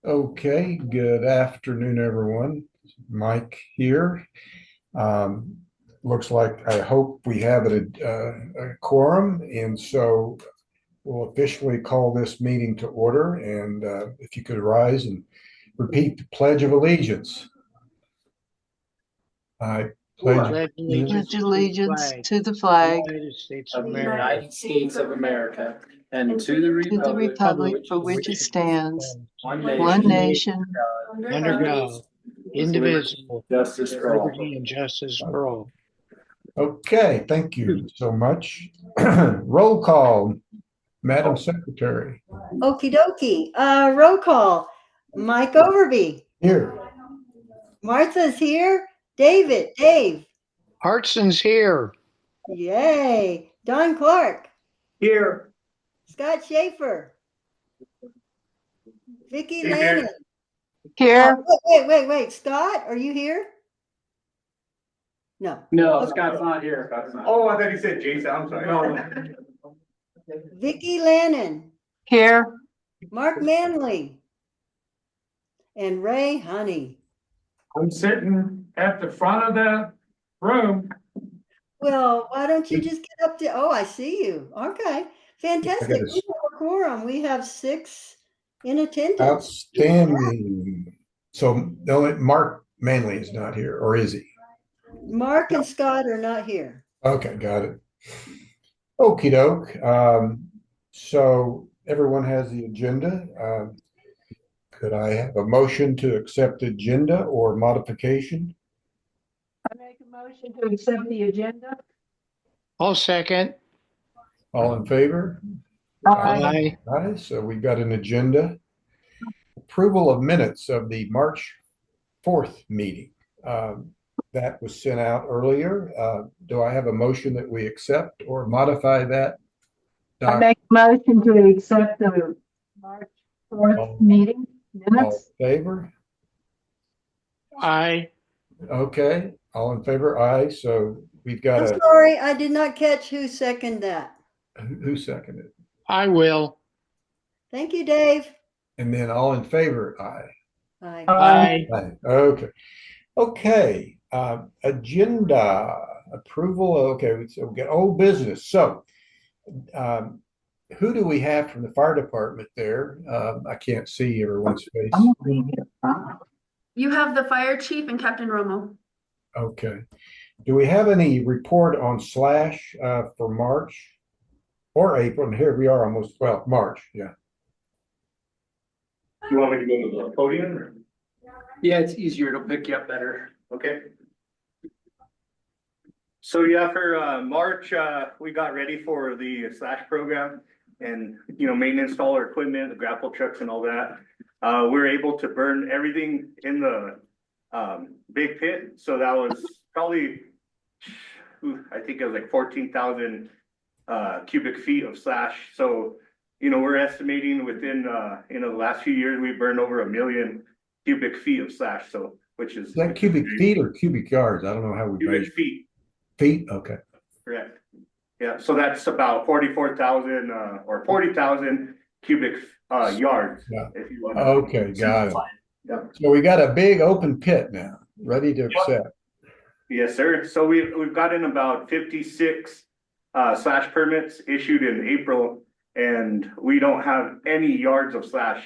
Okay, good afternoon, everyone. Mike here. Um, Looks like I hope we have a quorum, and so we'll officially call this meeting to order. And if you could rise and repeat the Pledge of Allegiance. I pledge Pledge Pledge allegiance to the allegiance flag to the of the flag United States of of the America, United States of America and to the to the republic for republic which for it which it which stands, stands one one nation, nation, under God, with liberty, indivisible, justice for all. liberty and justice for all. Okay, thank you so much. Roll call, Madam Secretary. Okie dokie. Roll call. Mike Overby. Here. Martha's here. Dave. Hartson's here. Yay. Don Clark. Here. Scott Schaefer. Vicki Here. Lannon. here, Wait. Scott, are you here? No. No, Okay. Scott's not here. Oh, I thought you said Jason. I'm sorry. No. Vicki Lannon. here, Mark Manley. And Ray Honey. I'm sitting at the front of the room. Well, why don't you just get up to, oh, I see you. Okay. Fantastic. I gotta- We have a quorum. We have 6 in attendance. Outstanding. So the only Mark Manley is not here, or is he? Mark and Scott are not here. Okay, got it. Okey doke. So everyone has the agenda. Could I have a motion to accept agenda or modification? I make a motion to accept the agenda. I'll second. All in favor? Aye. Aye, so we've got an agenda. Approval of minutes of the March 4th meeting. That was sent out earlier. Do I have a motion that we accept or modify that? I make a motion to accept the March 4th meeting All minutes. in favor? Aye. Okay, all in favor? Aye, so we've got I'm sorry, I did not catch who seconded that. who seconded? I will. Thank you, Dave. And then all in favor? Aye. Aye. Aye. Aye. Okay. Agenda approval. Okay, so we got old business. So, who do we have from the fire department there? I can't see everyone's face. You have the fire chief and Captain Romo. Okay. Do we have any report on Slash for March or April? And here we are almost, well, March, yeah. You want me to go to the podium? Or? Yeah, it's easier. It'll pick you up better. Okay. So yeah, for March, we got ready for the Slash program and, maintenance all our equipment, the grapple trucks and all that. We're able to burn everything in the big pit. So that was probably, I think it was like 14,000 cubic feet of Slash. So, we're estimating within, the last few years, we burned over 1 million cubic feet of Slash. So, which is. Is that cubic feet or cubic yards? I don't know how we Cubic measure. feet. Feet? Okay. Correct. Yeah, so that's about 44,000 or 40,000 cubic yards. Yeah. If you want. Okay, got it. Yeah. So we got a big open pit now, ready to accept. Yes, sir. So we've gotten about 56 Slash permits issued in April, and we don't have any yards of Slash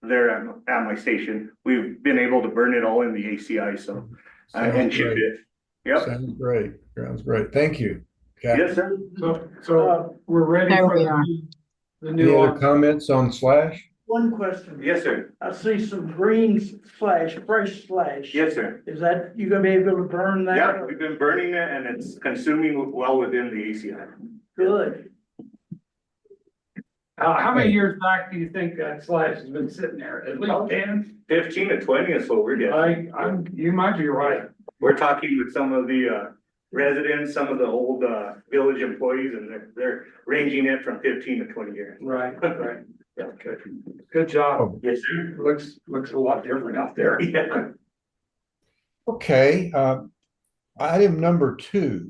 there at my station. We've been able to burn it all in the ACI, so and Sounds ship great. it. Yep. Sounds great. Sounds great. Thank you. Captain. Yes, sir. So we're ready There for we are. the Any new other one. comments on Slash? One question. Yes, sir. I see some green slash, fresh slash. Yes, sir. Is that, you gonna be able to burn that? Yeah, we've been burning it and it's consuming well within the ACI. Good. How many years back do you think that slash has been sitting there? At least 10? 15 to 20 is what we're getting. You might be right. We're talking with some of the residents, some of the old village employees, and they're ranging it from 15 to 20 years. Right. Yeah, good job. Yes, sir. Looks a lot different out there. Yeah. Okay. Item number 2.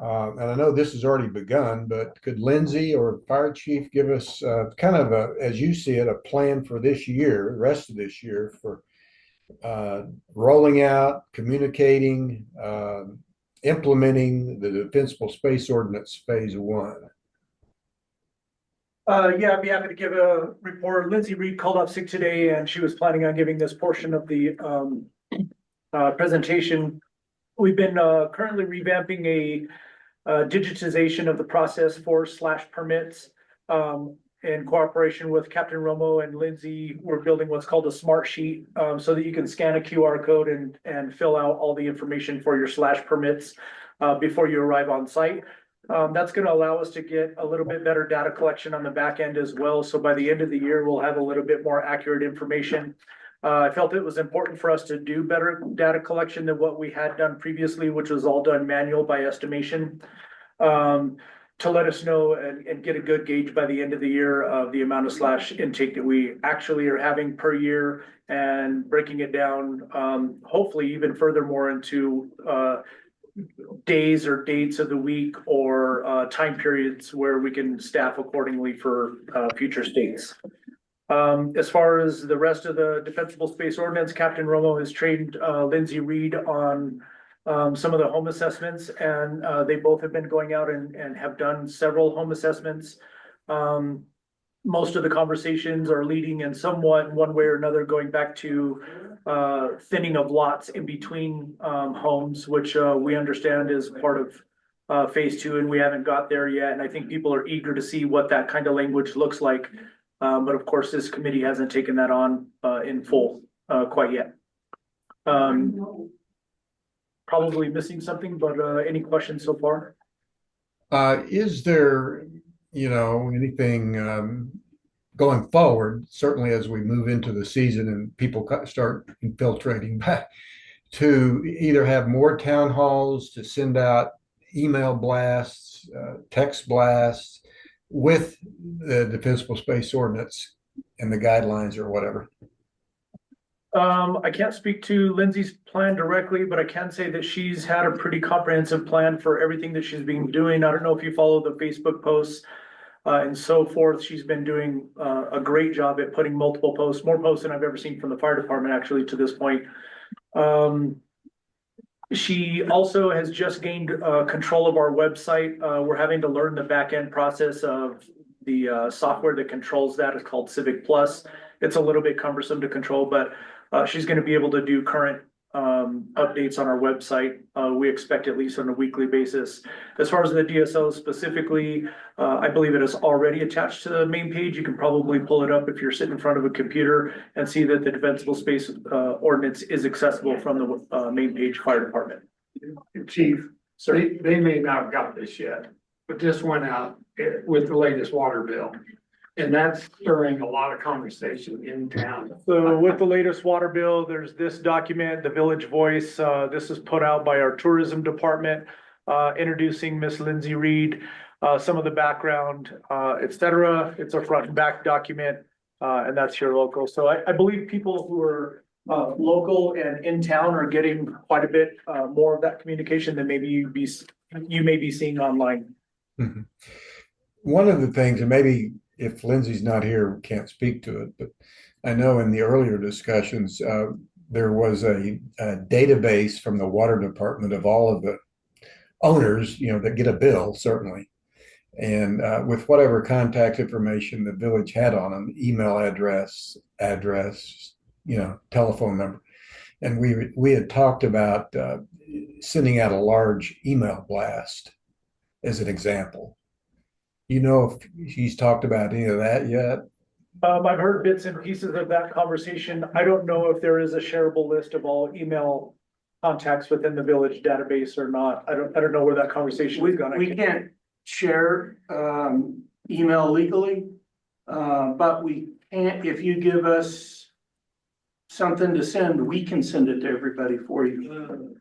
And I know this has already begun, but could Lindsay or Fire Chief give us kind of a, as you see it, a plan for this year, the rest of this year for rolling out, communicating, implementing the Defensible Space Ordinance Phase 1? Yeah, I'd be happy to give a report. Lindsay Reed called up sick today and she was planning on giving this portion of the presentation. We've been currently revamping a digitization of the process for slash permits. In cooperation with Captain Romo and Lindsay, we're building what's called a smart sheet so that you can scan a QR code and fill out all the information for your slash permits before you arrive on site. That's going to allow us to get a little bit better data collection on the back end as well. So by the end of the year, we'll have a little bit more accurate information. I felt it was important for us to do better data collection than what we had done previously, which was all done manual by estimation. To let us know and get a good gauge by the end of the year of the amount of slash intake that we actually are having per year, and breaking it down, hopefully even furthermore into days or dates of the week or time periods where we can staff accordingly for future states. As far as the rest of the Defensible Space Ordinance, Captain Romo has trained Lindsay Reed on some of the home assessments, and they both have been going out and have done several home assessments. Most of the conversations are leading in somewhat one way or another going back to thinning of lots in between homes, which we understand is part of phase 2, and we haven't got there yet. And I think people are eager to see what that kind of language looks like. But of course, this committee hasn't taken that on in full quite yet. Probably missing something, but any questions so far? Is there, anything going forward, certainly as we move into the season and people start infiltrating back, to either have more town halls, to send out email blasts, text blasts with the Defensible Space Ordinance and the guidelines or whatever? I can't speak to Lindsay's plan directly, but I can say that she's had a pretty comprehensive plan for everything that she's been doing. I don't know if you follow the Facebook posts and so forth. She's been doing a great job at putting multiple posts, more posts than I've ever seen from the fire department actually to this point. She also has just gained control of our website. We're having to learn the back end process of the software that controls that. It's called Civic Plus. It's a little bit cumbersome to control, but she's going to be able to do current updates on our website. We expect at least on a weekly basis. As far as the DSO specifically, I believe it is already attached to the main page. You can probably pull it up if you're sitting in front of a computer and see that the Defensible Space Ordinance is accessible from the main page fire department. Chief, they may not have got this yet, but this went out with the latest water bill. And that's stirring a lot of conversation in town. So with the latest water bill, there's this document, the Village Voice. This is put out by our tourism department, introducing Miss Lindsay Reed, some of the background, etc. It's a front and back document, and that's here local. So I believe people who are local and in town are getting quite a bit more of that communication than maybe you may be seeing online. Mm-hmm. One of the things, and maybe if Lindsay's not here, we can't speak to it, but I know in the earlier discussions, there was a database from the water department of all of the owners, that get a bill, certainly. And with whatever contact information the village had on them, email address, telephone number. And we had talked about sending out a large email blast as an example. If he's talked about any of that yet? I've heard bits and pieces of that conversation. I don't know if there is a shareable list of all email contacts within the village database or not. I don't know where that conversation is going. We can't share email legally, but we can. If you give us something to send, we can send it to everybody for you.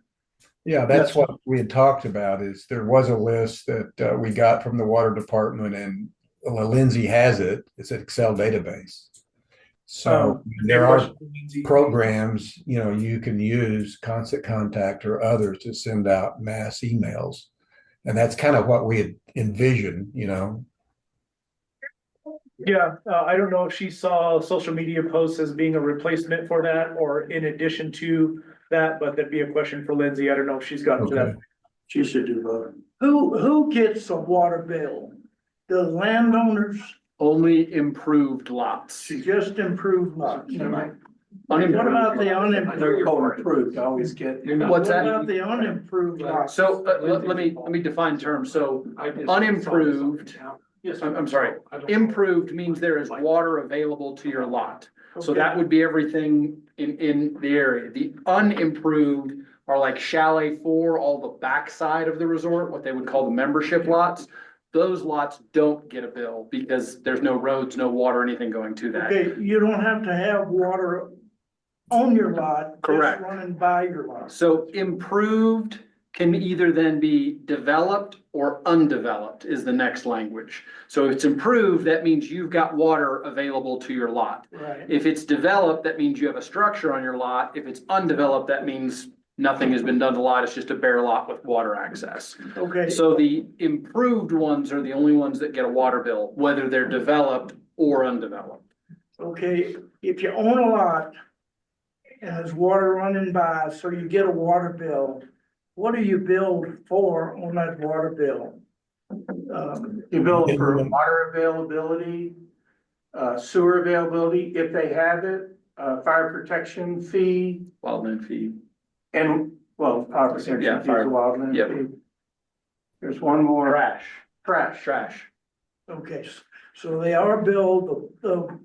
Yeah, that's what we had talked about. Is there was a list that we got from the water department, and Lindsay has it. It's an Excel database. So there are programs, you can use Constant Contact or others to send out mass emails. And that's kind of what we had envisioned, you know. Yeah, I don't know if she saw social media posts as being a replacement for that or in addition to that, but that'd be a question for Lindsay. I don't know if she's gotten to that. Okay. She should do both. Who gets a water bill? The landowners, Only improved lots. just improved lots. What Unimproved. about the They're unimproved? co-approved, I always get. What What's that? about the unimproved lots? So, let me define terms. So unimproved, I'm sorry, improved means there is water available to your lot. So that would be everything in the area. The unimproved are like Chalet 4, all the backside of the resort, what they would call the membership lots. Those lots don't get a bill because there's no roads, no water, anything going to that. Okay, you don't have to have water on your lot. just Correct. Running by your lot. So improved can either then be developed or undeveloped is the next language. So if it's improved, that means you've got water available to your lot. Right. If it's developed, that means you have a structure on your lot. If it's undeveloped, that means nothing has been done to the lot. It's just a bare lot with water access. Okay, So the improved ones are the only ones that get a water bill, whether they're developed or undeveloped. okay, if you own a lot and there's water running by, so you get a water bill, what do you bill for on that water bill? You bill for water availability, sewer availability, if they have it, fire protection fee, Wildland fee. and, well, fire protection Yeah, fee is a fire- wildland yep. fee. There's one more, Trash, trash. trash. Okay, so they are billed the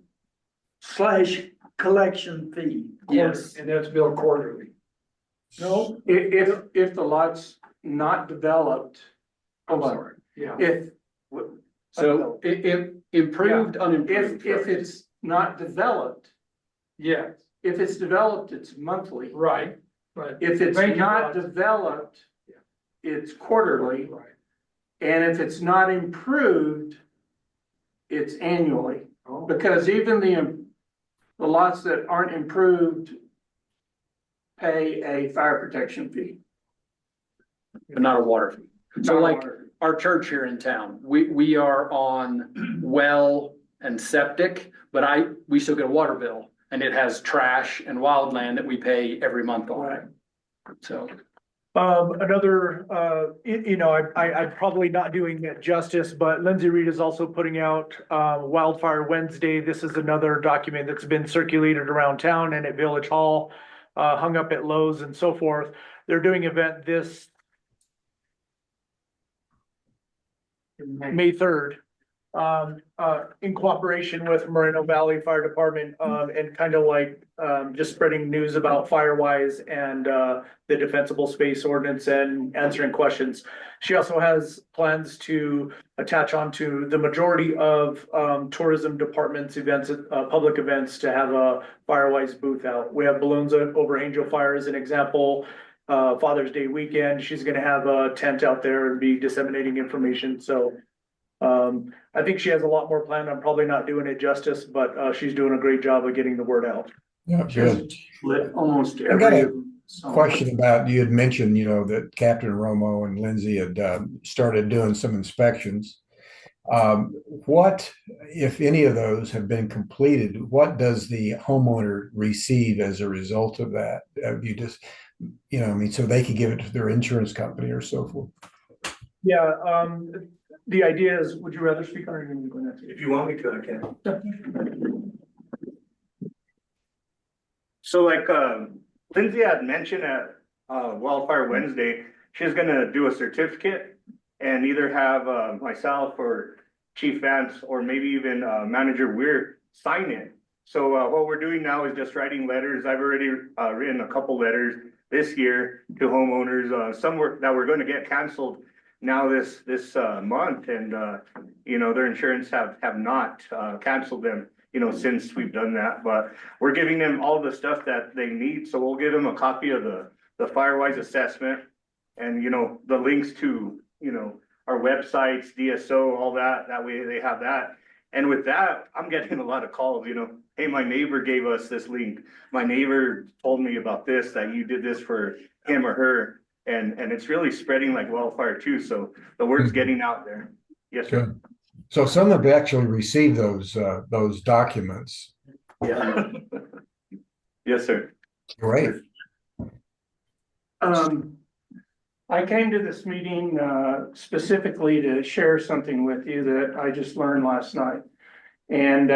slash collection fee. Yes. And that's billed quarterly. No, If the lot's not developed, hold on, Yeah. if, So if improved, unimproved. if it's not developed, Yeah, if it's developed, it's monthly. right, right. If it's Vacant not lots. developed, it's quarterly, Right. and if it's not improved, it's annually. Oh. Because even the lots that aren't improved pay a fire protection fee. But not a water fee. So Not like water. our church here in town, we are on well and septic, but we still get a water bill. And it has trash and wildland that we pay every month Right. on. So, Another, I'm probably not doing it justice, but Lindsay Reed is also putting out, Wildfire Wednesday. This is another document that's been circulated around town and at Village Hall, hung up at Lowe's and so forth. They're doing event this May 3rd. In cooperation with Moreno Valley Fire Department, and kind of like, just spreading news about Firewise and, the defensible space ordinance and answering questions. She also has plans to attach onto the majority of, tourism departments, events, public events to have a Firewise booth out. We have balloons over Angel Fire as an example. Father's Day weekend, she's gonna have a tent out there and be disseminating information, so. I think she has a lot more planned. I'm probably not doing it justice, but, she's doing a great job of getting the word out. Yeah, good. Lit almost I've got every. a question about, you had mentioned, you know, that Captain Romo and Lindsay had started doing some inspections. What, if any of those have been completed, what does the homeowner receive as a result of that? You just, you know, I mean, so they could give it to their insurance company or so forth. Yeah, the idea is, would you rather speak on it? Or are you going to? If you want me to, I can. So like, Lindsay had mentioned at, Wildfire Wednesday, she's gonna do a certificate and either have, myself or Chief Vance, or maybe even, Manager Weir sign it. So, what we're doing now is just writing letters. I've already, written a couple letters this year to homeowners, some that were gonna get canceled now this month, and you know, their insurance have not canceled them, you know, since we've done that. But we're giving them all the stuff that they need, so we'll give them a copy of the Firewise assessment, and you know, the links to, you know, our websites, DSO, all that. That way they have that. And with that, I'm getting a lot of calls, you know, hey, my neighbor gave us this link. My neighbor told me about this, that you did this for him or her. and it's really spreading like wildfire too, so the word's getting out there. Yes, sir. Good. So some have actually received those documents. Yeah. Yes, sir. Great. I came to this meeting, specifically to share something with you that I just learned last night. And,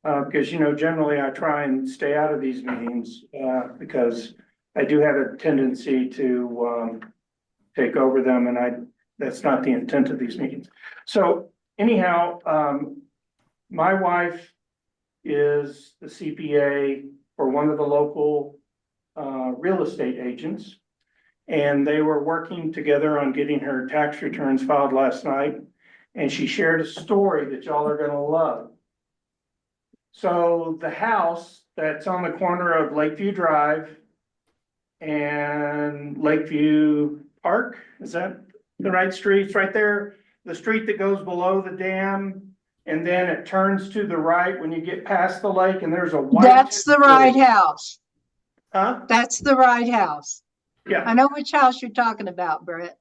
because, you know, generally I try and stay out of these meetings, because I do have a tendency to, take over them, and that's not the intent of these meetings. So anyhow, my wife is the CPA for one of the local, real estate agents. And they were working together on getting her tax returns filed last night. And she shared a story that y'all are gonna love. So the house that's on the corner of Lakeview Drive and Lakeview Park, is that the right streets right there? The street that goes below the dam, and then it turns to the right when you get past the lake, and there's a white. That's the right house. Huh? That's the right house. Yeah. I know which house you're talking about, Brett.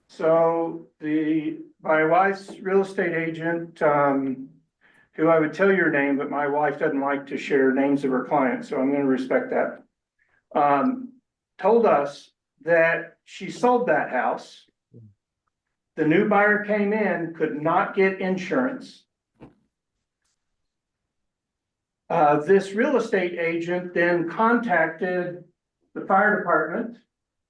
So my wife's real estate agent, who I would tell your name, but my wife doesn't like to share names of her clients, so I'm gonna respect that. Told us that she sold that house. The new buyer came in, could not get insurance. This real estate agent then contacted the fire department.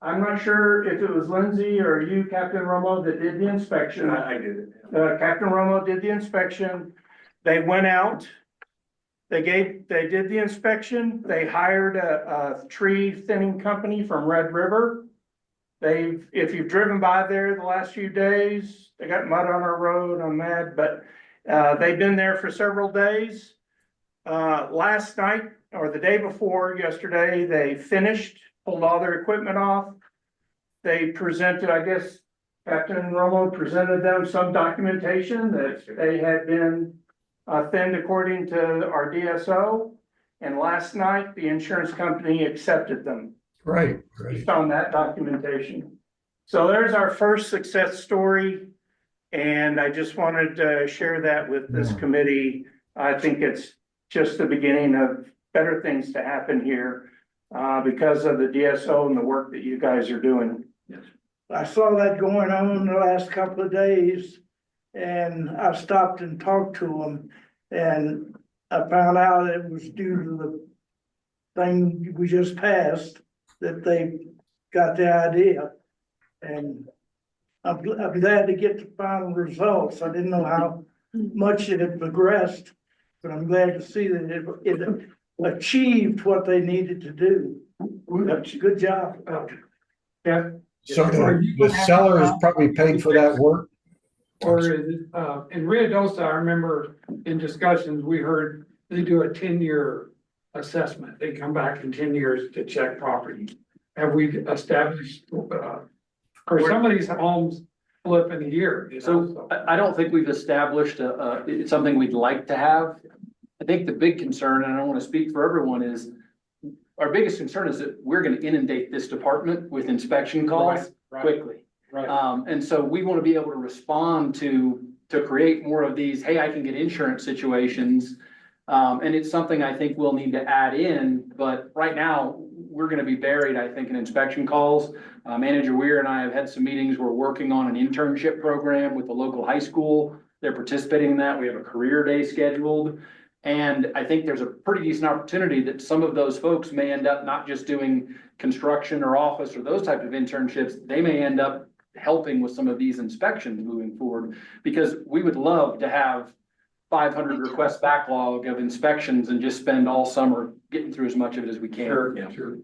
I'm not sure if it was Lindsay or you, Captain Romo, that did the inspection. I did it. Captain Romo did the inspection. They went out. They did the inspection. They hired a tree thinning company from Red River. If you've driven by there the last few days, they got mud on our road. I'm mad, but they've been there for several days. Last night or the day before yesterday, they finished, pulled all their equipment off. They presented, I guess, Captain Romo presented them some documentation that they had been thinned according to our DSO. And last night, the insurance company accepted them Right. based on that documentation. So there's our first success story. And I just wanted to share that with this committee. I think it's just the beginning of better things to happen here, because of the DSO and the work that you guys are doing. I saw that going on the last couple of days, and I stopped and talked to them, and I found out it was due to the thing we just passed, that they got the idea. And I'm glad to get the final results. I didn't know how much it had progressed, but I'm glad to see that it achieved what they needed to do. Good job. Yeah. So the seller is probably paid for that work? Or is it, in Rio Dosa, I remember in discussions, we heard they do a 10-year assessment. They come back in 10 years to check property. Have we established, or some of these homes flip in a year? You know, So I don't think we've established it's something we'd like to have. I think the big concern, and I don't want to speak for everyone, is our biggest concern is that we're going to inundate this department with inspection calls quickly. Right. And so we want to be able to respond to create more of these, hey, I can get insurance situations. And it's something I think we'll need to add in, but right now, we're gonna be buried, I think, in inspection calls. Manager Weir and I have had some meetings. We're working on an internship program with the local high school. They're participating in that. We have a career day scheduled. And I think there's a pretty decent opportunity that some of those folks may end up not just doing construction or office or those type of internships. They may end up helping with some of these inspections moving forward, because we would love to have 500 request backlog of inspections and just spend all summer getting through as much of it as we can. Sure.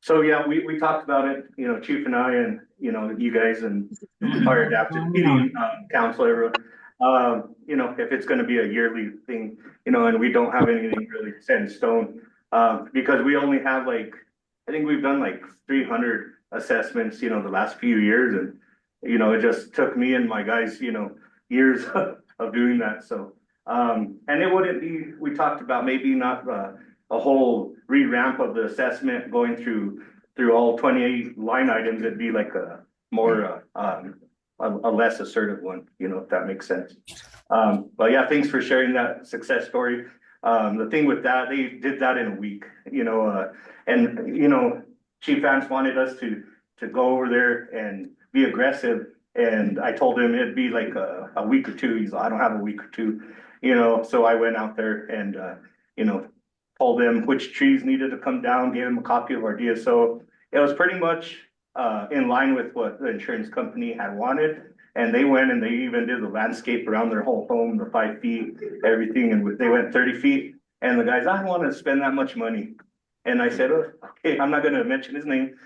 So yeah, we talked about it, you know, Chief and I, and you know, you guys and fire adaptive meeting, council, everyone. You know, if it's gonna be a yearly thing, you know, and we don't have anything really set in stone, because we only have like, I think we've done like 300 assessments, you know, the last few years, and you know, it just took me and my guys, you know, years of doing that. So, and it wouldn't be, we talked about maybe not a whole revamp of the assessment going through through all 28 line items, it'd be like a more, a less assertive one, you know, if that makes sense. But yeah, thanks for sharing that success story. The thing with that, they did that in a week, you know, and, you know, Chief Vance wanted us to go over there and be aggressive. And I told him it'd be like a week or two. He's like, I don't have a week or two, you know, so I went out there and, you know, told them which trees needed to come down, gave them a copy of our DSO. It was pretty much in line with what the insurance company had wanted. And they went and they even did the landscape around their whole home, the 5 feet, everything. And they went 30 feet. And the guy's, I don't want to spend that much money. And I said, oh, okay, I'm not going to mention his name.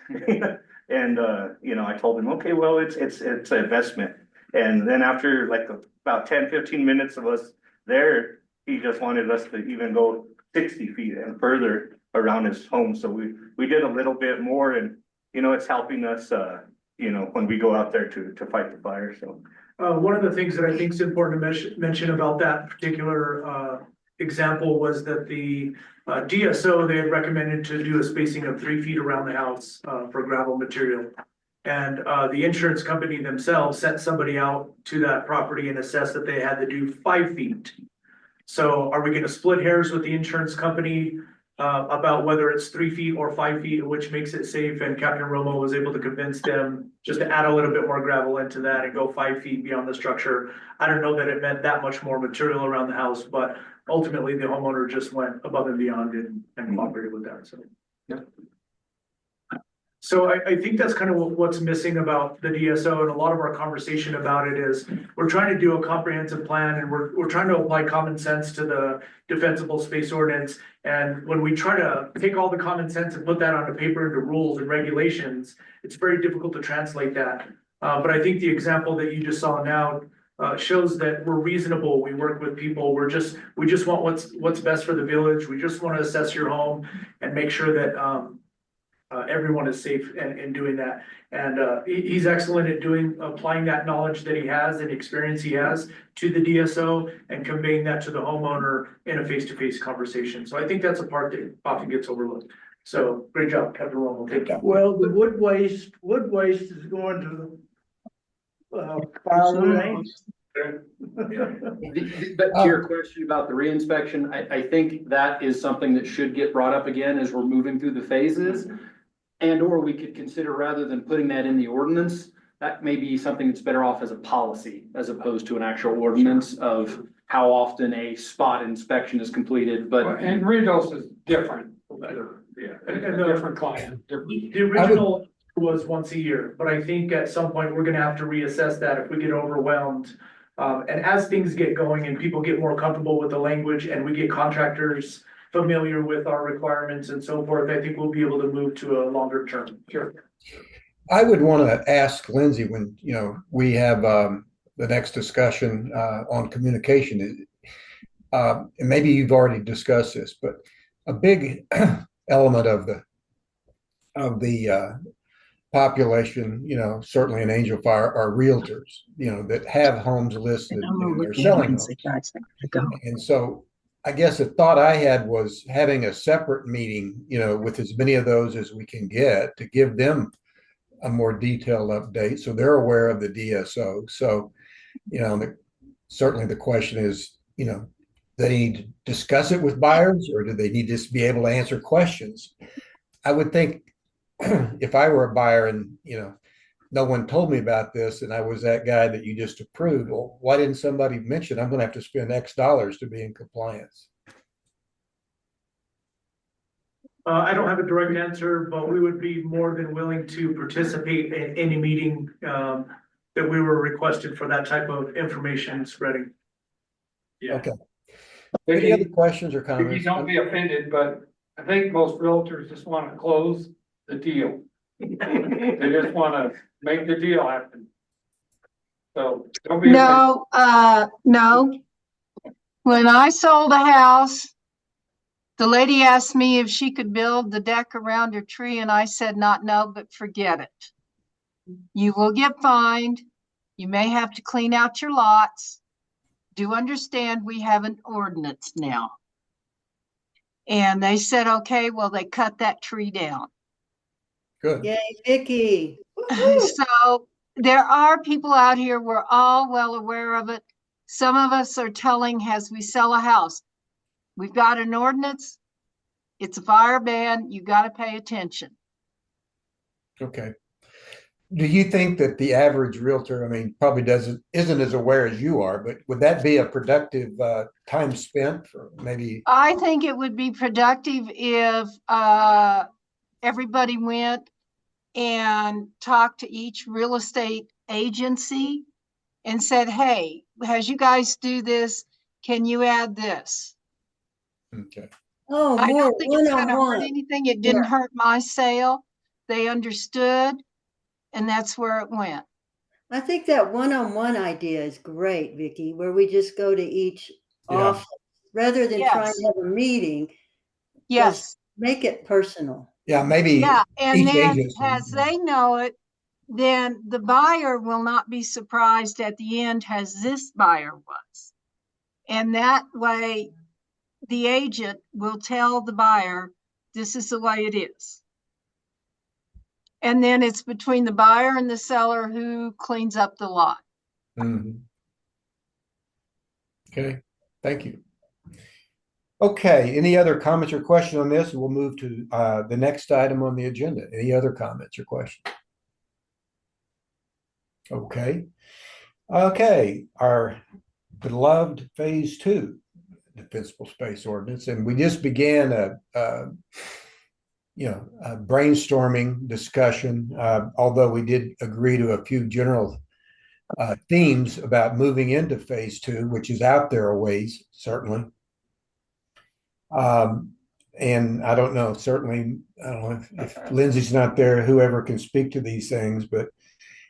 And, you know, I told him, okay, well, it's an investment. And then after like about 10, 15 minutes of us there, he just wanted us to even go 60 feet and further around his home. So we did a little bit more, and, you know, it's helping us, you know, when we go out there to fight the fire. So One of the things that I think is important to mention about that particular example was that the DSO, they had recommended to do a spacing of 3 feet around the house for gravel material. And the insurance company themselves sent somebody out to that property and assessed that they had to do 5 feet. So are we gonna split hairs with the insurance company about whether it's 3 feet or 5 feet, which makes it safe? And Captain Romo was able to convince them just to add a little bit more gravel into that and go 5 feet beyond the structure. I don't know that it meant that much more material around the house, but ultimately the homeowner just went above and beyond and cooperated with that, so. Yeah. So I think that's kind of what's missing about the DSO, and a lot of our conversation about it is we're trying to do a comprehensive plan, and we're trying to apply common sense to the defensible space ordinance. And when we try to take all the common sense and put that onto paper into rules and regulations, it's very difficult to translate that. But I think the example that you just saw now shows that we're reasonable. We work with people. We just want what's best for the village. We just want to assess your home and make sure that everyone is safe in doing that. And he's excellent at applying that knowledge that he has and experience he has to the DSO and conveying that to the homeowner in a face-to-face conversation. So I think that's a part that often gets overlooked. So great job, Captain Romo. Thank you. Well, the wood waste is going to the fire range. But to your question about the reinspection, I think that is something that should get brought up again as we're moving through the phases. And or we could consider, rather than putting that in the ordinance, that may be something that's better off as a policy as opposed to an actual ordinance of how often a spot inspection is completed, but. And Rindos is different. Yeah. A different client. The original was once a year, but I think at some point we're gonna have to reassess that if we get overwhelmed. And as things get going and people get more comfortable with the language and we get contractors familiar with our requirements and so forth, I think we'll be able to move to a longer term. Sure. I would want to ask Lindsay when, you know, we have the next discussion on communication. And maybe you've already discussed this, but a big element of the population, you know, certainly in Angel Fire, are realtors, you know, that have homes listed and they're selling them. And so I guess a thought I had was having a separate meeting, you know, with as many of those as we can get to give them a more detailed update so they're aware of the DSO. So, you know, certainly the question is, you know, they need to discuss it with buyers, or do they need to just be able to answer questions? I would think if I were a buyer and, you know, no one told me about this and I was that guy that you just approved, well, why didn't somebody mention I'm going to have to spend X dollars to be in compliance? I don't have a direct answer, but we would be more than willing to participate in any meeting that we were requested for that type of information spreading. Yeah. Okay. Any other questions or comments? You don't be offended, but I think most realtors just want to close the deal. They just want to make the deal happen. So don't be offended. No. When I sold a house, the lady asked me if she could build the deck around her tree, and I said no, but forget it. You will get fined. You may have to clean out your lots. Do understand we have an ordinance now. And they said, okay, well, they cut that tree down. Good. Yay, Vicky. Woo-hoo. So there are people out here, we're all well aware of it. Some of us are telling as we sell a house, we've got an ordinance, it's a fire ban, you got to pay attention. Okay. Do you think that the average realtor, I mean, probably isn't as aware as you are, but would that be a productive time spent for maybe? I think it would be productive if everybody went and talked to each real estate agency and said, hey, as you guys do this, can you add this? Okay. Oh, I more don't think it's going to hurt one-on-one. anything. It didn't hurt my sale. They understood, and that's where it went. I think that one-on-one idea is great, Vicky, where we just go to each Yeah. office rather than trying Yes. to have a meeting. Yes. Just make it personal. Yeah, maybe Yeah, and each then agency. as they know it, then the buyer will not be surprised at the end as this buyer was. And that way, the agent will tell the buyer, this is the way it is. And then it's between the buyer and the seller who cleans up the lot. Mhm. Okay, thank you. Okay, any other comments or questions on this? We'll move to the next item on the agenda. Any other comments or questions? Okay. Okay, our beloved Phase 2 Defensible Space Ordinance, and we just began a brainstorming discussion, although we did agree to a few general themes about moving into Phase 2, which is out there a ways, certainly. And I don't know, certainly, I don't know if Lindsay's not there, whoever can speak to these things, but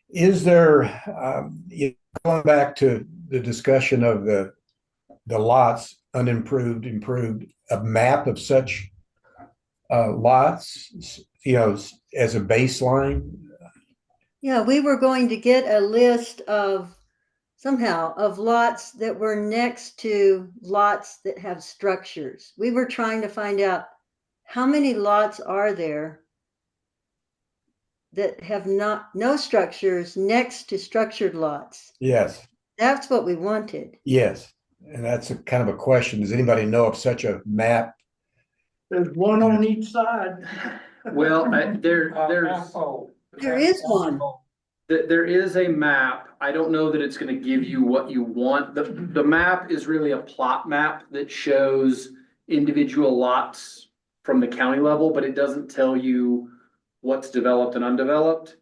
is there, going back to the discussion of the lots, unimproved, improved, a map of such lots, as a baseline? Yeah, we were going to get a list of lots that were next to lots that have structures. We were trying to find out how many lots are there that have no structures next to structured lots. Yes. That's what we wanted. Yes. And that's a kind of a question. Does anybody know of such a map? There's one on each side. Well, there's. There is one. There is a map. I don't know that it's gonna give you what you want. The map is really a plot map that shows individual lots from the county level, but it doesn't tell you what's developed and undeveloped.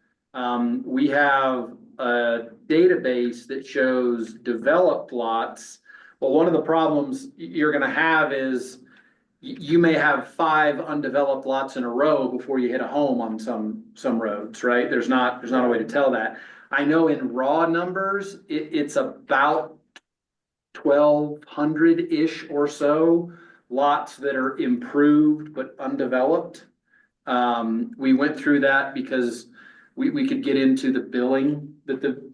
We have a database that shows developed lots. Well, one of the problems you're gonna have is you may have 5 undeveloped lots in a row before you hit a home on some roads, right? There's not a way to tell that. I know in raw numbers, it's about 1,200-ish or so lots that are improved but undeveloped. We went through that because we could get into the billing that the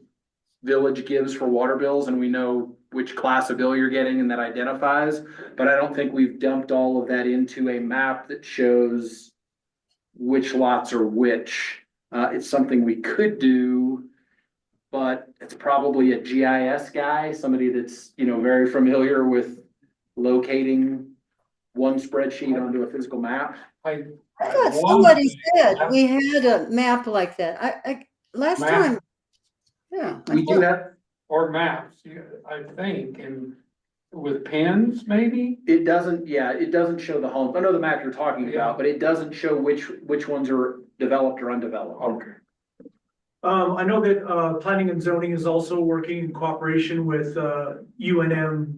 village gives for water bills, and we know which class of bill you're getting and that identifies, but I don't think we've dumped all of that into a map that shows which lots are which. It's something we could do, but it's probably a GIS guy, somebody that's, very familiar with locating one spreadsheet onto a physical map. I thought somebody said we had a map like that. Last time. Yeah. We do have. Or maps, I think, and with pins, maybe? It doesn't show the homes. I know the map you're talking about, but it doesn't show which ones are developed or undeveloped. Okay. I know that planning and zoning is also working in cooperation with UNM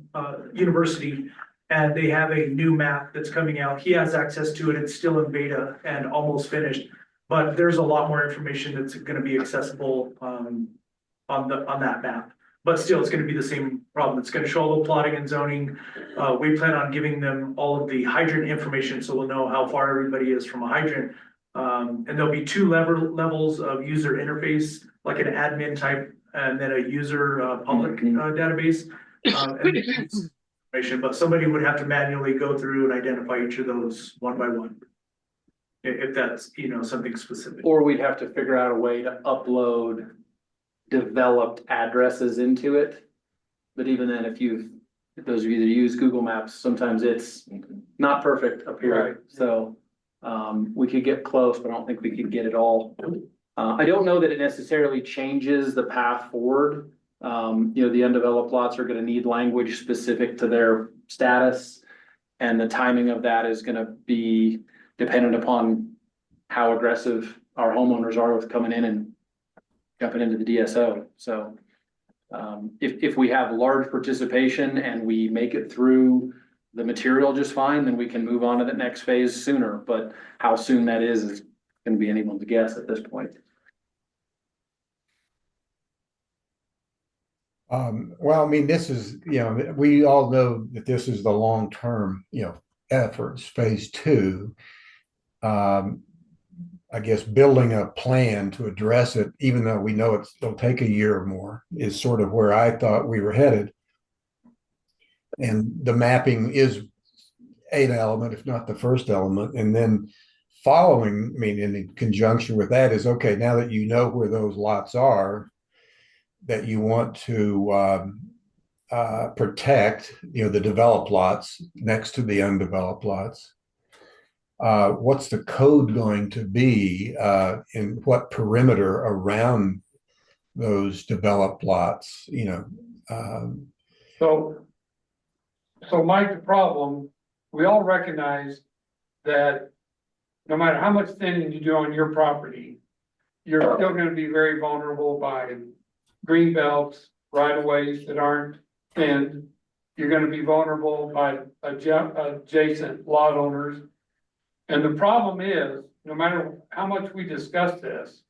University, and they have a new map that's coming out. He has access to it. It's still in beta and almost finished, but there's a lot more information that's going to be accessible on that map. But still, it's going to be the same problem. It's going to show all the plotting and zoning. We plan on giving them all of the hydrant information, so we'll know how far everybody is from a hydrant. And there'll be 2 levels of user interface, like an admin type, and then a user public database. Information, but somebody would have to manually go through and identify each of those one by one. If that's, something specific. Or we'd have to figure out a way to upload developed addresses into it. But even then, if those of you that use Google Maps, sometimes it's not perfect up here. Right. So we could get close, but I don't think we could get it all. I don't know that it necessarily changes the path forward. The undeveloped lots are gonna need language specific to their status. And the timing of that is gonna be dependent upon how aggressive our homeowners are with coming in and jumping into the DSO. So if we have large participation and we make it through the material just fine, then we can move on to the next phase sooner. But how soon that is gonna be anyone's guess at this point. Well, I mean, this is, we all know that this is the long-term, efforts, phase two. I guess building a plan to address it, even though we know it'll take a year or more, is sort of where I thought we were headed. And the mapping is an element, if not the first element. And then following, in conjunction with that is, okay, now that you know where those lots are, that you want to protect, the developed lots next to the undeveloped lots. What's the code going to be in what perimeter around those developed lots? So Mike, the problem, we all recognize that no matter how much thinning you do on your property, you're still gonna be very vulnerable by green belts, right of ways that aren't thinned. You're gonna be vulnerable by adjacent lot owners. And the problem is, no matter how much we discuss this,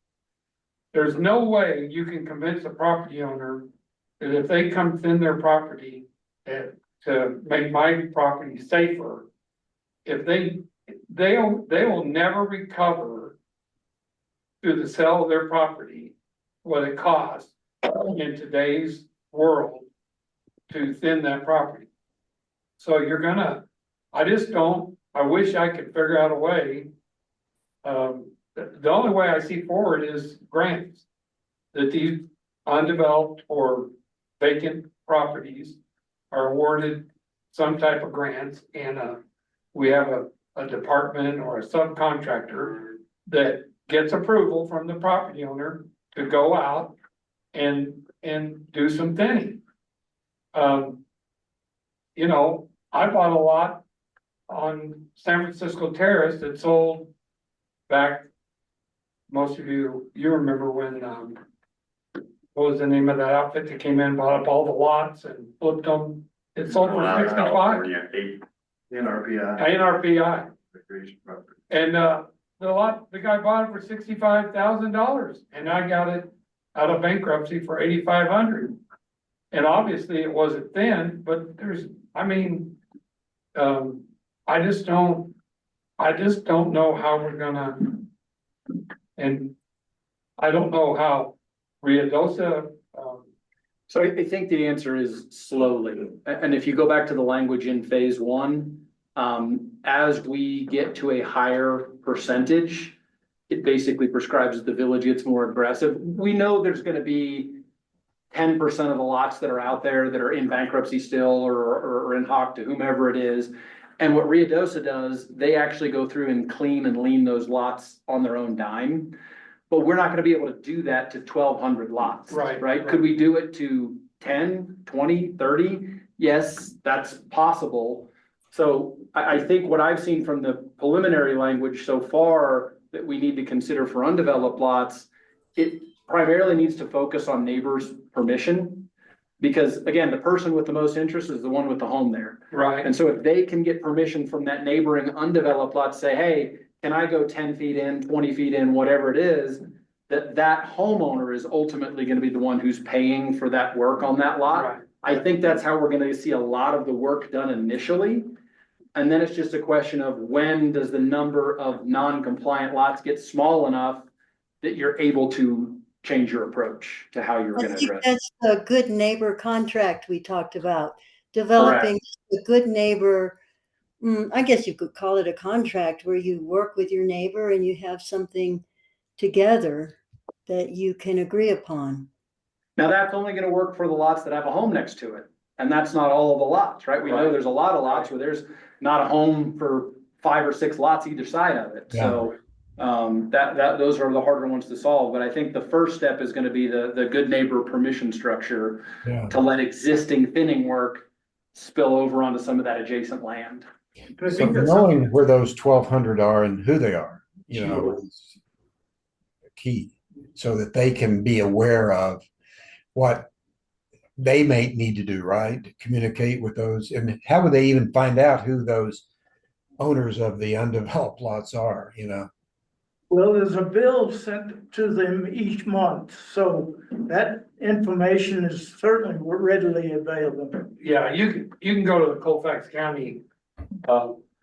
there's no way you can convince a property owner that if they come thin their property to make my property safer, if they will never recover through the sale of their property what it costs in today's world to thin that property. So I wish I could figure out a way. The only way I see forward is grants. That these undeveloped or vacant properties are awarded some type of grants, and we have a department or a subcontractor that gets approval from the property owner to go out and do some thinning. I bought a lot on San Francisco Terrace that sold back, most of you remember when, what was the name of that outfit that came in, bought up all the lots and flipped them? It sold for 65. NRPI. And the guy bought it for $65,000 and I got it out of bankruptcy for $8,500. And obviously it wasn't thin, but I just don't know how we're gonna, and I don't know how Ruidoso. So I think the answer is slowly. And if you go back to the language in phase one, as we get to a higher percentage, it basically prescribes that the village gets more aggressive. We know there's gonna be 10% of the lots that are out there that are in bankruptcy still or in hock to whomever it is. And what Ruidoso does, they actually go through and clean and lean those lots on their own dime. But we're not gonna be able to do that to 1,200 lots. Right? Could we do it to 10, 20, 30? Yes, that's possible. So I think what I've seen from the preliminary language so far that we need to consider for undeveloped lots, it primarily needs to focus on neighbors' permission. Because again, the person with the most interest is the one with the home there. Right. And so if they can get permission from that neighboring undeveloped lot, say, hey, can I go 10 feet in, 20 feet in, whatever it is, that homeowner is ultimately gonna be the one who's paying for that work on that lot. Right. I think that's how we're gonna see a lot of the work done initially. And then it's just a question of when does the number of non-compliant lots get small enough that you're able to change your approach to how you're I gonna think address it. that's the good neighbor contract we talked about, developing a good neighbor I guess you could call it a contract where you work with your neighbor and you have something together that you can agree upon. Now, that's only gonna work for the lots that have a home next to it, and that's not all of the lots, right? We know there's a lot of lots where there's not a home for 5 or 6 lots either side of it, so. Those are the harder ones to solve, but I think the first step is gonna be the good neighbor permission structure Yeah. to let existing thinning work spill over onto some of that adjacent land. I So think that's knowing where those 1,200 are and who they are, you know, is key, so that they can be aware of what they may need to do, right? To communicate with those, and how would they even find out who those owners of the undeveloped lots are, you know? Well, there's a bill sent to them each month, so that information is certainly readily available. Yeah, you can go to the Colfax County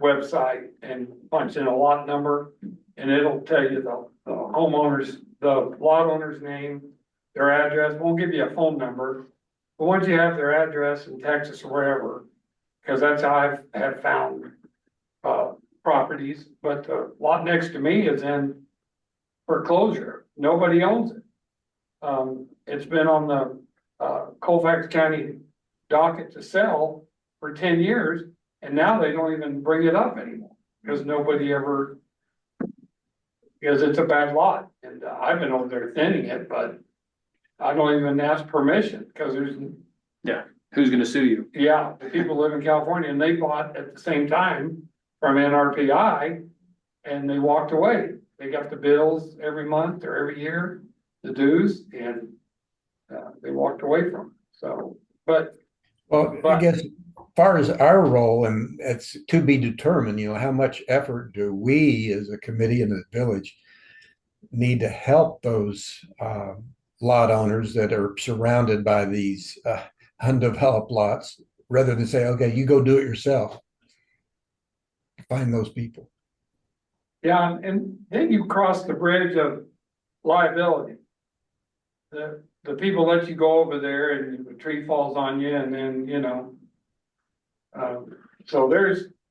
website and punch in a lot number, and it'll tell you the homeowners, the lot owner's name, their address. Won't give you a phone number, but once you have their address in Texas or wherever, because that's how I have found properties. But the lot next to me is in foreclosure. Nobody owns it. It's been on the Colfax County docket to sell for 10 years, and now they don't even bring it up anymore because nobody ever, because it's a bad lot. And I've been over there thinning it, but I don't even ask permission because there's, Who's gonna sue you? the people live in California and they bought at the same time from NRPI and they walked away. They got the bills every month or every year, the dues, and they walked away from it. So, but Well, I guess as far as our role, and it's to be determined, you know, how much effort do we as a committee in the village need to help those lot owners that are surrounded by these undeveloped lots, rather than say, okay, you go do it yourself. Find those people. yeah, and then you cross the bridge of liability. The people let you go over there and the tree falls on you and then, you know. So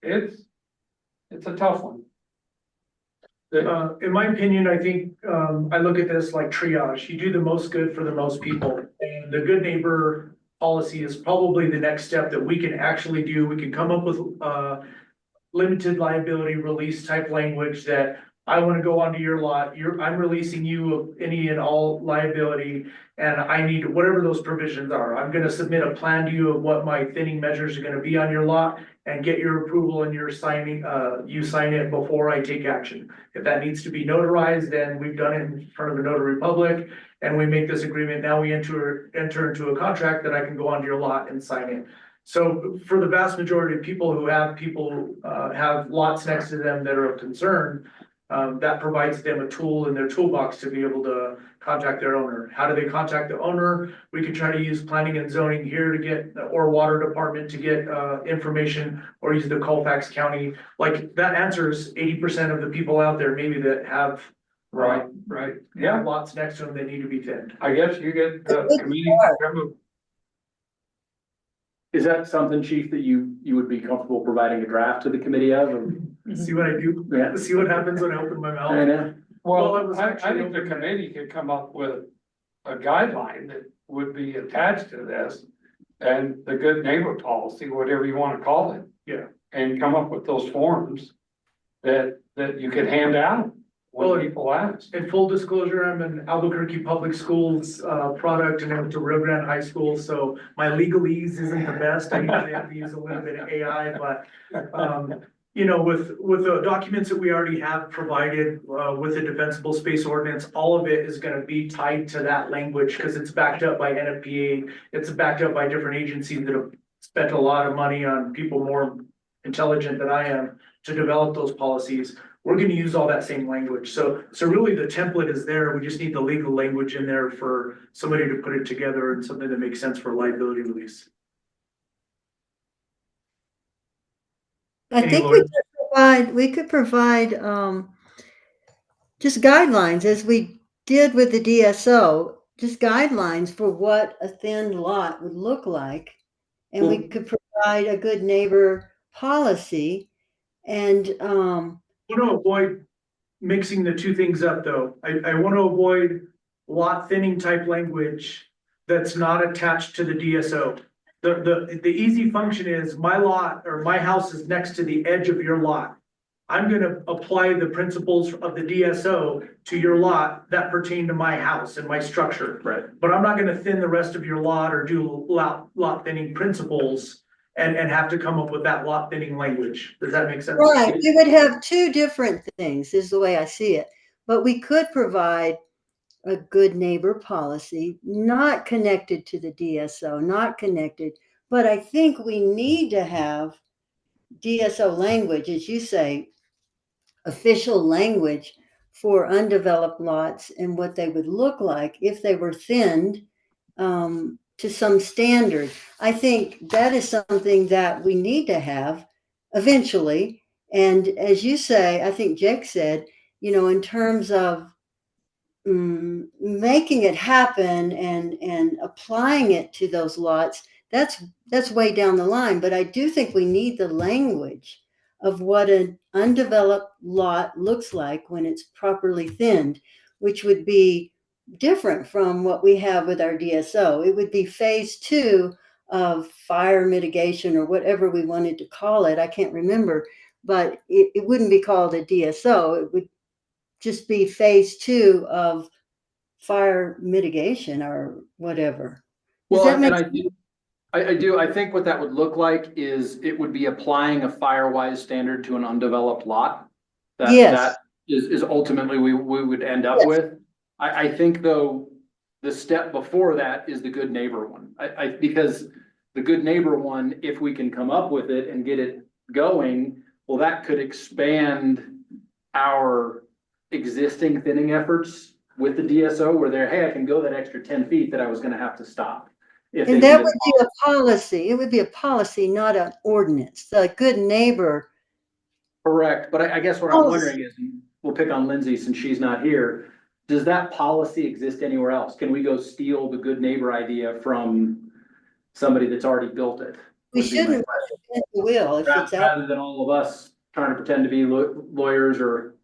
it's a tough one. In my opinion, I think, I look at this like triage. You do the most good for the most people. And the good neighbor policy is probably the next step that we can actually do. We can come up with, limited liability release type language that I want to go onto your lot. I'm releasing you of any and all liability. And I need whatever those provisions are. I'm gonna submit a plan to you of what my thinning measures are gonna be on your lot and get your approval and your signing, you sign it before I take action. If that needs to be notarized, then we've done it in front of the notary public and we make this agreement. Now we enter into a contract that I can go onto your lot and sign it. So for the vast majority of people who have lots next to them that are of concern, that provides them a tool in their toolbox to be able to contact their owner. How do they contact the owner? We could try to use planning and zoning here to get, or water department to get information, or use the Colfax County. Like that answers 80% of the people out there maybe that have Right. yeah, lots next to them that need to be thinned. I guess you get the community. Is that something, Chief, that you would be comfortable providing a draft to the committee of? Or? See what I do? Yeah. See what happens when I open my mouth? I know. Well, Well, it was I actually think the open- committee could come up with a guideline that would be attached to this. And the good neighbor policy, whatever you wanna call it. Yeah. And come up with those forms that you could hand out Well, when people ask. In full disclosure, I'm an Albuquerque Public Schools product and I went to Rio Grande High School, so my legalese isn't the best. I usually have to use a little bit of AI, but you know, with the documents that we already have provided with the defensible space ordinance, all of it is gonna be tied to that language because it's backed up by NFPA. It's backed up by different agencies that have spent a lot of money on people more intelligent than I am to develop those policies. We're gonna use all that same language. So really the template is there. We just need the legal language in there for somebody to put it together and something that makes sense for liability release. I think we could provide just guidelines as we did with the DSO, just guidelines for what a thin lot would look like. And we could provide a good neighbor policy And, Want to avoid mixing the two things up, though. I want to avoid lot thinning type language that's not attached to the DSO. The easy function is my lot or my house is next to the edge of your lot. I'm gonna apply the principles of the DSO to your lot that pertain to my house and my structure. Right. But I'm not gonna thin the rest of your lot or do lot thinning principles and have to come up with that lot thinning language. Does that make sense? right, we would have two different things is the way I see it. But we could provide a good neighbor policy, not connected to the DSO, not connected. But I think we need to have DSO language, as you say, official language for undeveloped lots and what they would look like if they were thinned to some standard. I think that is something that we need to have eventually. And as you say, I think Jake said, in terms of making it happen and applying it to those lots, that's way down the line. But I do think we need the language of what an undeveloped lot looks like when it's properly thinned, which would be different from what we have with our DSO. It would be phase 2 of fire mitigation or whatever we wanted to call it. I can't remember, but it wouldn't be called a DSO. It would just be phase 2 of fire mitigation or whatever. Well, and I do. I think what that would look like is it would be applying a Firewise standard to an undeveloped lot. That is ultimately we would end up with. I think though, the step before that is the good neighbor one. Because the good neighbor one, if we can come up with it and get it going, well, that could expand our existing thinning efforts with the DSO where they're, hey, I can go that extra 10 feet that I was gonna have to stop. And that would be a policy. It would be a policy, not an ordinance. The good neighbor. Correct, but I guess what I'm wondering is, we'll pick on Lindsay since she's not here. Does that policy exist anywhere else? Can we go steal the good neighbor idea from somebody that's already built it? We shouldn't. Will if it's out. Rather than all of us trying to pretend to be lawyers or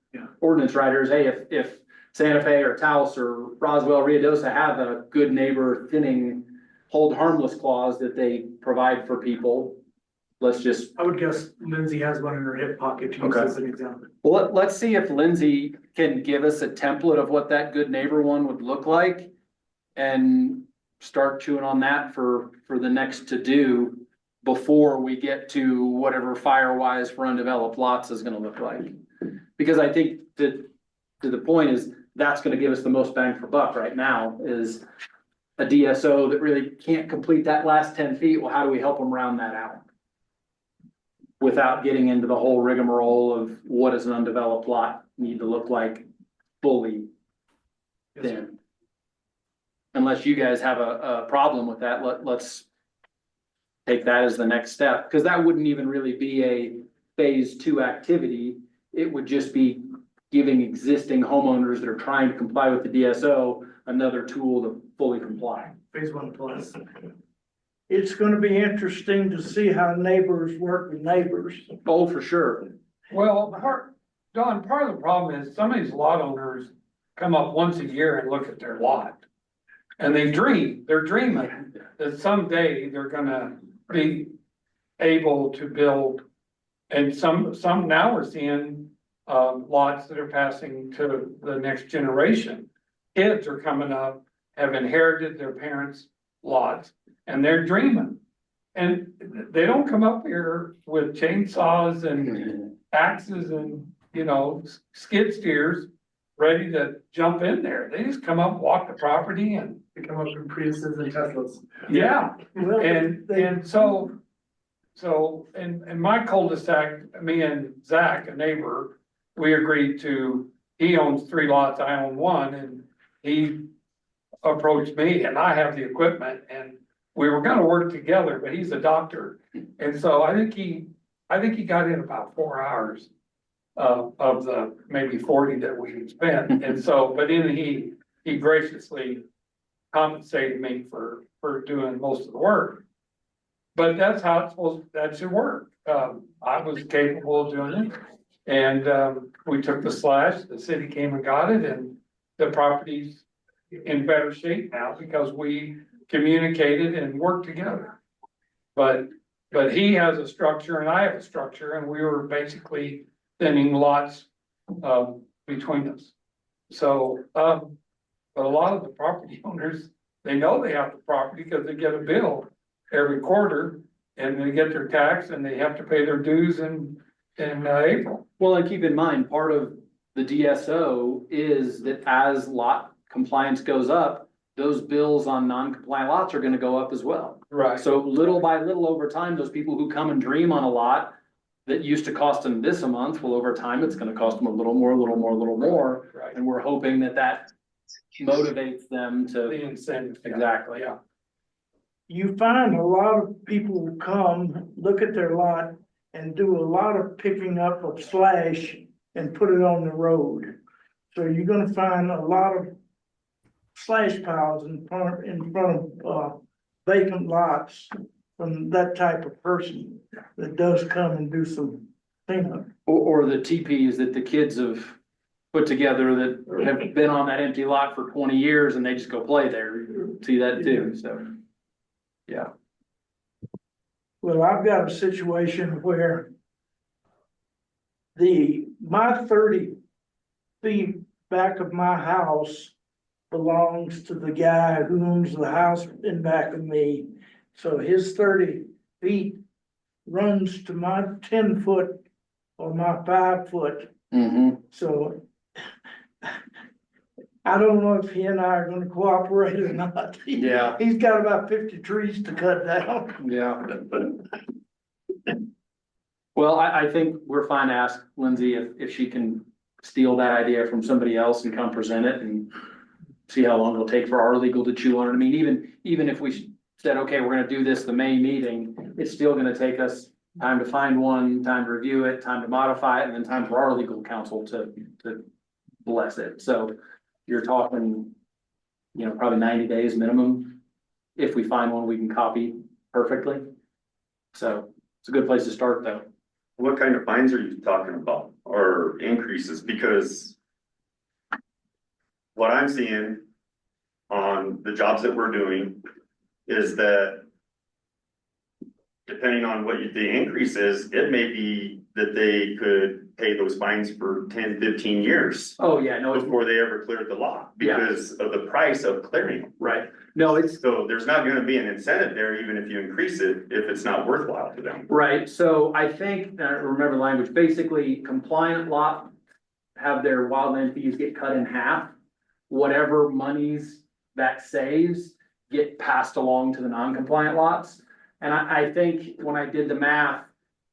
ordinance writers, hey, if Santa Fe or Taos or Roswell, Ruidoso have a good neighbor thinning hold harmless clause that they provide for people. Let's just. I would guess Lindsay has one in her hip pocket to use as an example. Well, let's see if Lindsay can give us a template of what that good neighbor one would look like. And start chewing on that for the next to do before we get to whatever Firewise for undeveloped lots is gonna look like. Because I think that to the point is that's gonna give us the most bang for buck right now is a DSO that really can't complete that last 10 feet. Well, how do we help them round that out? Without getting into the whole rigmarole of what does an undeveloped lot need to look like fully then. Unless you guys have a problem with that, let's take that as the next step, because that wouldn't even really be a phase 2 activity. It would just be giving existing homeowners that are trying to comply with the DSO another tool to fully comply. Phase 1 plus. It's gonna be interesting to see how neighbors work with neighbors. Oh, for sure. Well, Don, part of the problem is some of these lot owners come up once a year and look at their lot. And they're dreaming that someday they're gonna be able to build. And some now we're seeing lots that are passing to the next generation. Kids are coming up, have inherited their parents' lots, and they're dreaming. And they don't come up here with chainsaws and axes and, skid steers ready to jump in there. They just come up, walk the property and. They come up in Priuses and Teslas. Yeah, and so in my cul-de-sac, me and Zach, a neighbor, we agreed to, he owns 3 lots, I own 1, and he approached me and I have the equipment and we were gonna work together, but he's a doctor. And so I think he got in about 4 hours of the maybe 40 that we spent. And so, but then he graciously compensated me for doing most of the work. But that's how that should work. I was capable of doing it. And, we took the slash, the city came and got it, and the property's in better shape now because we communicated and worked together. But he has a structure and I have a structure, and we were basically thinning lots, between us. So, but a lot of the property owners, they know they have the property because they get a bill every quarter and they get their tax and they have to pay their dues in April. Well, and keep in mind, part of the DSO is that as lot compliance goes up, those bills on non-compliant lots are gonna go up as well. Right. So little by little over time, those people who come and dream on a lot that used to cost them this a month, well, over time, it's gonna cost them a little more, a little more, a little more. Right. And we're hoping that that motivates them The to, incentive. exactly. Yeah. You find a lot of people come, look at their lot and do a lot of picking up of slash and put it on the road. So you're gonna find a lot of slash piles in front of vacant lots from that type of person that does come and do some cleanup. Or the TPs that the kids have put together that have been on that empty lot for 20 years and they just go play there. See that too, so. Yeah. Well, I've got a situation where my 30 feet back of my house belongs to the guy who owns the house in back of me. So his 30 feet runs to my 10-foot or my 5-foot. So I don't know if he and I are gonna cooperate or not. Yeah. He's got about 50 trees to cut down. Yeah. Well, I think we're fine to ask Lindsay if she can steal that idea from somebody else and come present it and see how long it'll take for our legal to chew on it. I mean, even if we said, okay, we're gonna do this the May meeting, it's still gonna take us time to find one, time to review it, time to modify it, and then time for our legal counsel to bless it. So you're talking, probably 90 days minimum. If we find one we can copy perfectly. So it's a good place to start though. What kind of fines are you talking about or increases? Because what I'm seeing on the jobs that we're doing is that depending on what the increase is, it may be that they could pay those fines for 10, 15 years. Oh, yeah, no, before they ever cleared the lot because of the price of clearing. Right. No, So there's not gonna be an incentive there, even if you increase it, if it's not worthwhile to them. right. So I think, remember the language, basically compliant lot have their wildland fees get cut in half. Whatever monies that saves get passed along to the non-compliant lots. And I think when I did the math,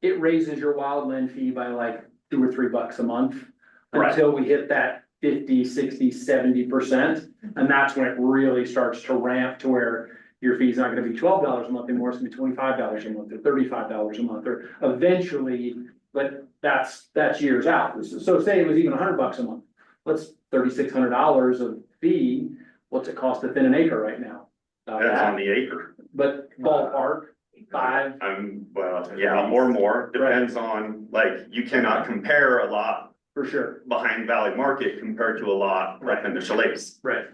it raises your wildland fee by like $2 or $3 a month. Right. Until we hit that 50, 60, 70%. And that's when it really starts to ramp to where your fee's not gonna be $12 a month anymore, it's gonna be $25 a month or $35 a month, or eventually, but that's years out. So say it was even $100 a month, what's $3,600 of fee, what's it cost to thin an acre right now? That's on the acre. But ballpark, 5. Well, yeah, more, depends on, like, you cannot compare a lot For sure. behind Valley Market compared to a lot like in the Chalets. Right.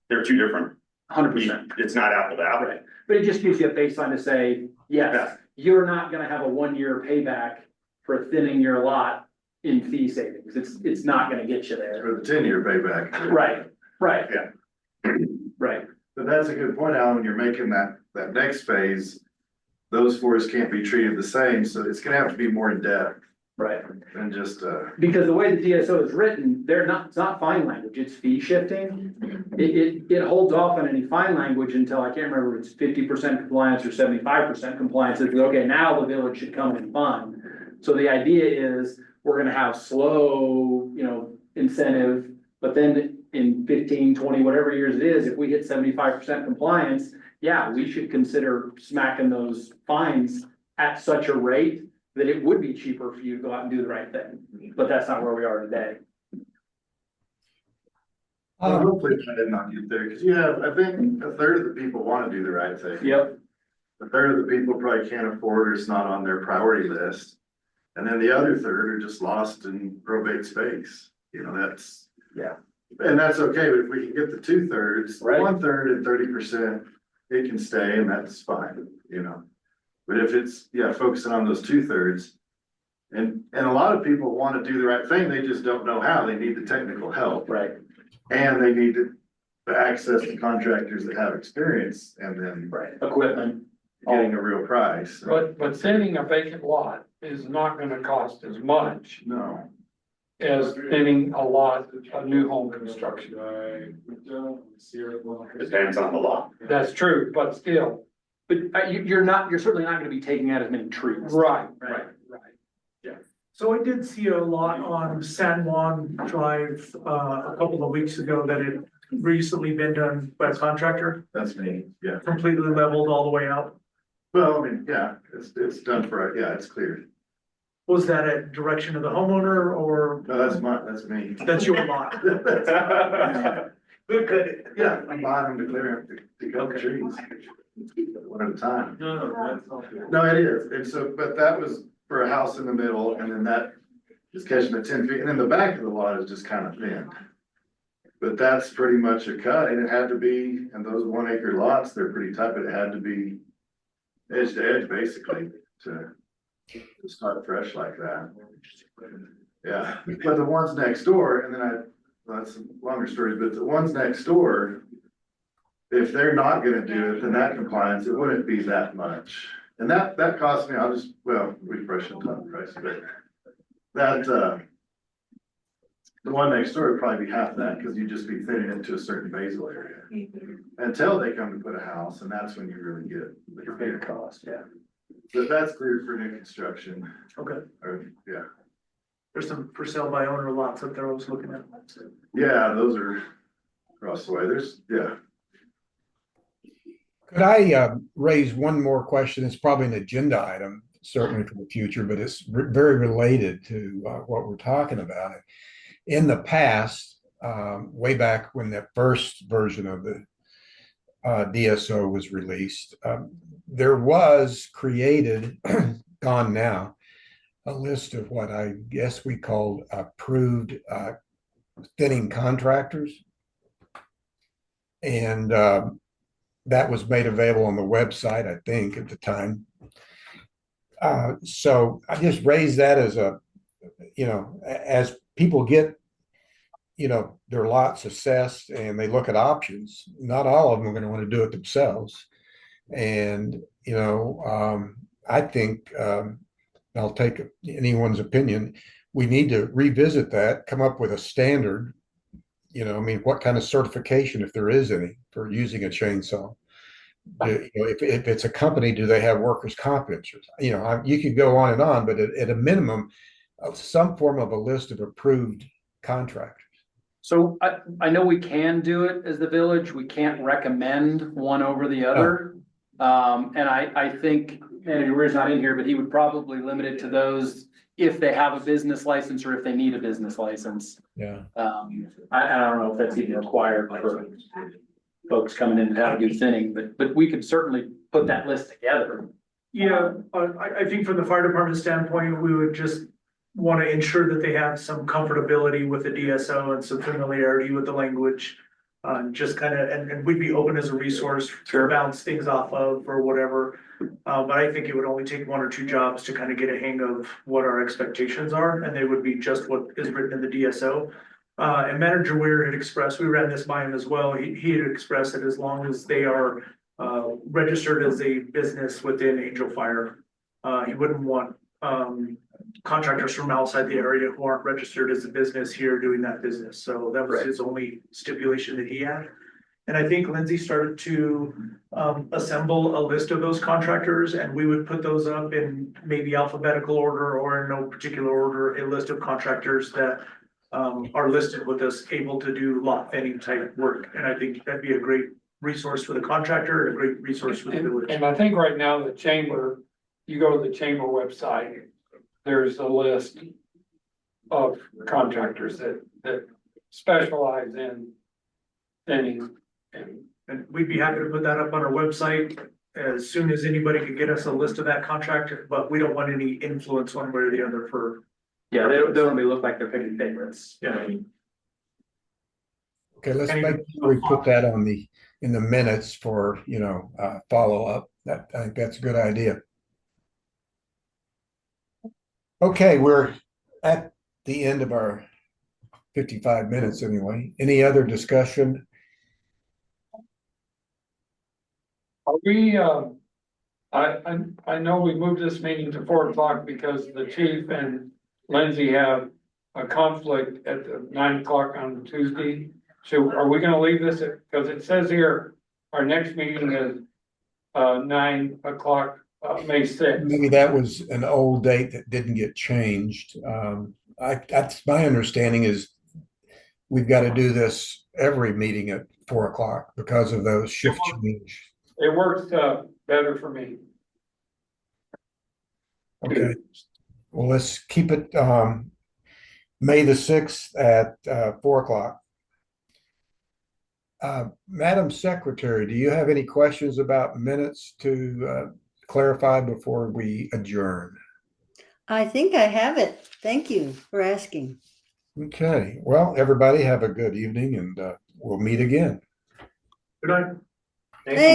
They're two different. 100%. It's not apple to apple. Right. But it just gives you a baseline to say, yes, you're not gonna have a 1-year payback for thinning your lot in fee savings. It's not gonna get you there. For the 10-year payback. Right, Yeah. right. But that's a good point, Alan, when you're making that next phase, those forests can't be treated the same, so it's gonna have to be more in depth Right. than just, Because the way the DSO is written, it's not fine language, it's fee shifting. It holds off on any fine language until, I can't remember if it's 50% compliance or 75% compliance. It's okay, now the village should come and fund. So the idea is, we're gonna have slow, incentive, but then in 15, 20, whatever years it is, if we hit 75% compliance, yeah, we should consider smacking those fines at such a rate that it would be cheaper for you to go out and do the right thing. But that's not where we are today. hopefully I did not get there, because you have, I think, a third of the people want to do the right thing. Yep. a third of the people probably can't afford or it's not on their priority list. And then the other third are just lost in probate space, you know, that's. Yeah. And that's okay, but if we can get the 2/3, Right. 1/3 and 30%, it can stay and that's fine, you know. But if it's, yeah, focusing on those 2/3. And a lot of people want to do the right thing, they just don't know how, they need the technical help. Right. And they need to access to contractors that have experience and then. Right. Equipment. Getting a real price. But thinning a vacant lot is not gonna cost as much No. as thinning a lot of new home construction. Depends on the lot. That's true, but still, But you're certainly not gonna be taking out as many trees. right. So I did see a lot on San Juan Drive, a couple of weeks ago that had recently been done by a contractor, That's me, yeah. completely leveled all the way out. Well, I mean, yeah, it's done for, yeah, it's cleared. Was that at direction of the homeowner or No, that's me. that's your lot? Good. Yeah, I'm buying them to clear them, to cut the trees. One at a time. No, it is, and so, but that was for a house in the middle, and then that is catching the 10 feet, and then the back of the lot is just kind of thin. But that's pretty much a cut, and it had to be, and those 1 acre lots, they're pretty tight, but it had to be edge to edge, basically, to start fresh like that. Yeah, but the ones next door, and then well, that's a longer story, but the ones next door, if they're not gonna do it, then that compliance, it wouldn't be that much. And that cost me, we probably shouldn't talk price, but that, the one next door would probably be half that, cause you'd just be thinning it to a certain basal area. Until they come to put a house, and that's when you really get the big cost, yeah. But that's clear for new construction, Okay, or, yeah. there's some for sale by owner lots up there I was looking at. Yeah, those are across the way, yeah. Could I raise one more question? It's probably an agenda item, certainly for the future, but it's very related to what we're talking about. In the past, way back when the first version of the DSO was released, there was created, gone now, a list of what I guess we called approved thinning contractors. And that was made available on the website, I think, at the time. So I just raised that as as people get, their lots assessed and they look at options, not all of them are going to want to do it themselves. And, I think, I'll take anyone's opinion, we need to revisit that, come up with a standard. What kind of certification, if there is any, for using a chainsaw? If it's a company, do they have workers' comp insurance? You could go on and on, but at a minimum, some form of a list of approved contractors. So I know we can do it as the village. We can't recommend one over the other. And I think Manager Weir's not in here, but he would probably limit it to those if they have a business license or if they need a business license. Yeah. I don't know if that's even required for folks coming in to have to do thinning, but we could certainly put that list together. Yeah, I think from the fire department standpoint, we would just want to ensure that they have some comfortability with the DSO and some familiarity with the language. Just kind of, and we'd be open as a resource to bounce things off of or whatever. But I think it would only take 1 or 2 jobs to kind of get a hang of what our expectations are, and they would be just what is written in the DSO. And Manager Weir had expressed, we ran this by him as well, he had expressed that as long as they are registered as a business within Angel Fire, he wouldn't want contractors from outside the area who aren't registered as a business here doing that business. So that was his only stipulation that he had. And I think Lindsay started to assemble a list of those contractors, and we would put those up in maybe alphabetical order or in no particular order, a list of contractors that are listed with us, able to do lot thinning type work. And I think that'd be a great resource for the contractor, a great resource for the village. And I think right now the chamber, you go to the chamber website, there's a list of contractors that specialize in thinning. And we'd be happy to put that up on our website. as soon as anybody could get us a list of that contractor, but we don't want any influence one way or the other for. Yeah, they don't only look like they're picking favorites. Yeah. Okay, let's make sure we put that on in the minutes for, follow up. I think that's a good idea. Okay, we're at the end of our 55 minutes anyway. Any other discussion? Are we, I know we moved this meeting to 4 o'clock because the chief and Lindsay have a conflict at the 9 o'clock on Tuesday. So are we gonna leave this because it says here, our next meeting is 9 o'clock, May 6th. Maybe that was an old date that didn't get changed. That's my understanding is we've got to do this every meeting at 4 o'clock because of those shift change. It works better for me. Okay. Well, let's keep it May the 6th at 4 o'clock. Madam Secretary, do you have any questions about minutes to clarify before we adjourn? I think I have it. Thank you for asking. Okay. Well, everybody have a good evening and we'll meet again. Good night. Thank